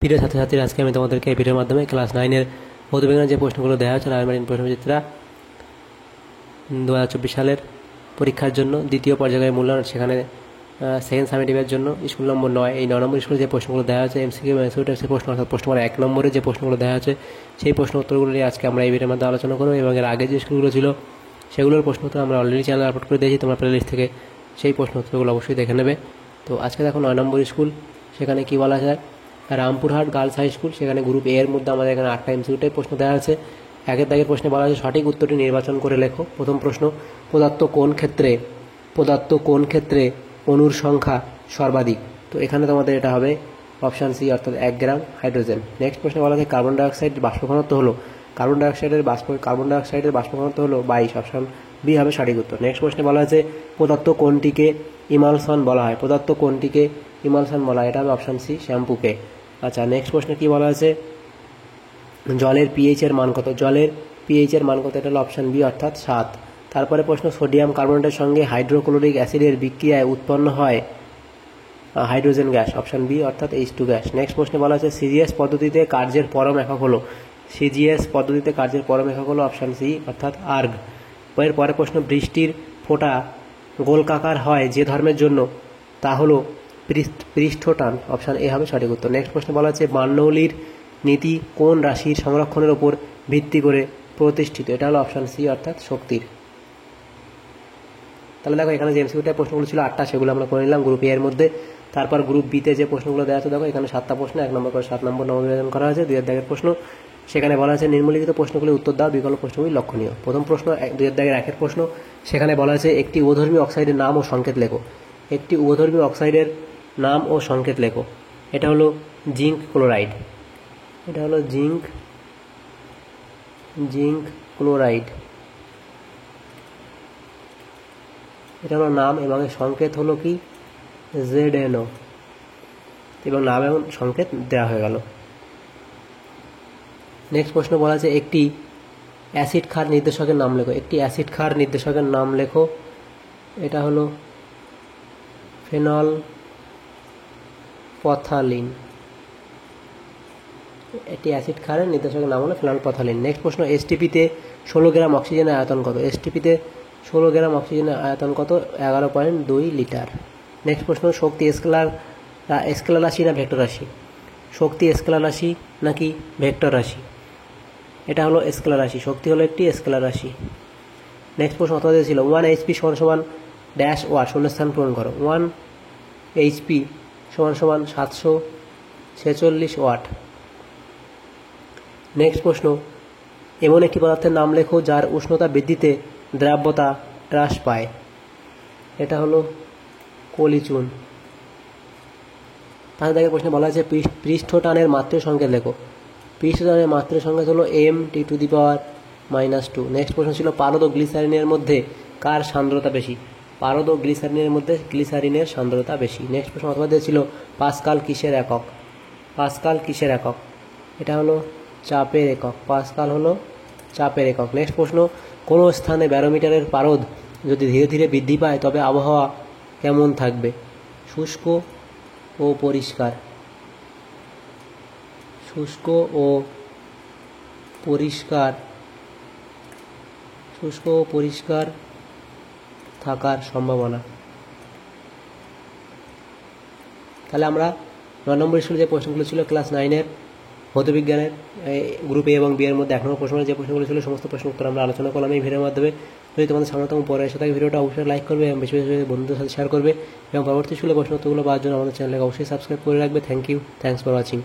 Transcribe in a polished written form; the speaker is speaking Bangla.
প্রিয় ছাত্রছাত্রীরা, আজকে আমি তোমাদেরকে এই ভিডিওর মাধ্যমে ক্লাস 9-এর ভৌতবিজ্ঞানের যে প্রশ্নগুলো দেওয়া হচ্ছে রায়মার্টিন প্রশ্নবিচিত্রা 2024 সালের পরীক্ষার জন্য দ্বিতীয় পর্যায়ের মূল্যায়ন, সেখানে সেকেন্ড সামেটিভের জন্য স্কুল নম্বর 9, এই 9 নম্বর স্কুলে যে প্রশ্নগুলো দেওয়া হচ্ছে এমসিকিউ এমসিকিউ প্রশ্ন, অর্থাৎ প্রশ্ন নম্বর 1 নম্বরে যে প্রশ্নগুলো দেওয়া হচ্ছে সেই প্রশ্ন উত্তরগুলো নিয়ে আজকে আমরা এই ভিডিওর মধ্যে আলোচনা করব। এবং এর আগে যে স্কুলগুলো ছিল সেগুলোর প্রশ্ন উত্তর আমরা অলরেডি চ্যানেলে আপলোড করে দিয়েছি, তোমরা প্লেলিস্ট থেকে সেই প্রশ্ন উত্তরগুলো অবশ্যই দেখে নেবে। তো আজকে দেখো 9 নম্বর স্কুল, সেখানে কী বলা যায়, রামপুরহাট গার্লস হাই স্কুল, সেখানে গ্রুপ এ এর মধ্যে আমাদের এখানে 8টা এমসিকিউ প্রশ্ন দেওয়া আছে। একের দাগের প্রশ্নে বলা আছে সঠিক উত্তরটি নির্বাচন করে লেখো। প্রথম প্রশ্ন, পদার্থ কোন ক্ষেত্রে অণুর সংখ্যা সর্বাধিক? তো এখানে তোমাদের এটা হবে অপশান সি, অর্থাৎ 1 গ্রাম হাইড্রোজেন। নেক্সট প্রশ্নে বলা আছে কার্বন ডাইঅক্সাইড বাষ্প ঘনত্ব হলো, কার্বন ডাইঅক্সাইডের বাষ্প ঘনত্ব হলো 22, অপশান বি হবে সঠিক উত্তর। নেক্সট প্রশ্নে বলা আছে পদার্থ কোনটিকে ইমালশন বলা হয়? এটা হবে অপশান সি, শ্যাম্পুকে। আচ্ছা, নেক্সট প্রশ্নে কি বলা আছে, জলের পিএইচ এর মান কত? এটা হলো অপশান বি, অর্থাৎ 7। তারপরে প্রশ্ন, সোডিয়াম কার্বনেটের সঙ্গে হাইড্রোক্লোরিক অ্যাসিডের বিক্রিয়ায় উৎপন্ন হয় হাইড্রোজেন গ্যাস, অপশান বি, অর্থাৎ H2 গ্যাস। নেক্সট প্রশ্নে বলা আছে সিজিএস পদ্ধতিতে কার্যের পরম একক হলো অপশান সি, অর্থাৎ আর্গ। এর পরে প্রশ্ন, বৃষ্টির ফোঁটা গোলকাকার হয় যে ধর্মের জন্য, তা হলো পৃষ্ঠটান, অপশান এ হবে সঠিক উত্তর। নেক্সট প্রশ্নে বলা আছে বার্নৌলির নীতি কোন রাশির সংরক্ষণের উপর ভিত্তি করে প্রতিষ্ঠিত? এটা হলো অপশান সি, অর্থাৎ শক্তির। তাহলে দেখো এখানে যে এমসিকিউটা প্রশ্নগুলো ছিল 8টা, সেগুলো আমরা করে নিলাম গ্রুপ এ এর মধ্যে। তারপর গ্রুপ বিতে যে প্রশ্নগুলো দেওয়া আছে, দেখো এখানে 7টা প্রশ্ন, 1 নম্বর করে 7 নম্বর নববিভাজন করা হয়েছে। 2 দাগের প্রশ্ন, সেখানে বলা আছে নিম্নলিখিত প্রশ্নগুলির উত্তর দাও, বিকল্প প্রশ্নগুলি লক্ষণীয়। প্রথম প্রশ্ন 2 দাগের 1 প্রশ্ন, সেখানে বলা আছে একটি উভধর্মী অক্সাইডের নাম ও সংকেত লেখো। এটা হলো জিঙ্ক ক্লোরাইড। এটা হলো নাম এবং এর সংকেত হলো কি ZNO, এবং নাম এবং সংকেত দেওয়া হয়ে গেল। নেক্সট প্রশ্ন বলা আছে একটি অ্যাসিড ক্ষার নির্দেশকের নাম লেখো। এটা হলো ফেনলপথালিন। এটি অ্যাসিড ক্ষারের নির্দেশকের নাম হলো ফেনলপথালিন। নেক্সট প্রশ্ন, এসটিপিতে 16 গ্রাম অক্সিজেনের আয়তন কত? 11.2 লিটার। নেক্সট প্রশ্ন, শক্তি স্কেলার রাশি না ভেক্টর রাশি? নাকি ভেক্টর রাশি? এটা হলো স্কেলার রাশি, শক্তি হলো একটি স্কেলার রাশি। নেক্সট প্রশ্ন অথবা ছিল 1 HP সমান ড্যাশ ওয়াট, শূন্যস্থান পূরণ করো। 1 HP সমান 746 ওয়াট। নেক্সট প্রশ্ন, এমন একটি পদার্থের নাম লেখো যার উষ্ণতা বৃদ্ধিতে দ্রাব্যতা হ্রাস পায়। এটা হলো কলিচুন। 5 দাগের প্রশ্নে বলা আছে পৃষ্ঠটানের মাত্রা সংকেত লেখো। পৃষ্ঠটানের মাত্রা সংকেত হলো mt⁻²। নেক্সট প্রশ্ন ছিল পারদ ও গ্লিসারিনের মধ্যে কার সান্দ্রতা বেশি? গ্লিসারিনের সান্দ্রতা বেশি। নেক্সট প্রশ্ন অথবা ছিল পাস্কাল কিসের একক? এটা হলো চাপের একক। নেক্সট প্রশ্ন, কোনো স্থানে ব্যারোমিটারের পারদ যদি ধীরে ধীরে বৃদ্ধি পায় তবে আবহাওয়া কেমন থাকবে? শুষ্ক ও পরিষ্কার থাকার সম্ভাবনা। তাহলে আমরা 9 নম্বর স্কুলে যে প্রশ্নগুলো ছিল ক্লাস 9-এর ভৌতবিজ্ঞানের গ্রুপ এ এবং বি এর মধ্যে 1 নম্বর প্রশ্নের যে প্রশ্নগুলো ছিল সমস্ত প্রশ্ন উত্তর আমরা আলোচনা করলাম এই ভিডিওর মাধ্যমে। যদি তোমাদের সামনেতম পরে এসে থাকে ভিডিওটা অবশ্যই লাইক করবে এবং বেশি বেশি বন্ধুদের সাথে শেয়ার করবে, এবং পরবর্তী স্কুলে প্রশ্ন উত্তরগুলো পাওয়ার জন্য আমাদের চ্যানেলকে অবশ্যই সাবস্ক্রাইব করে রাখবে। Thanks for watching.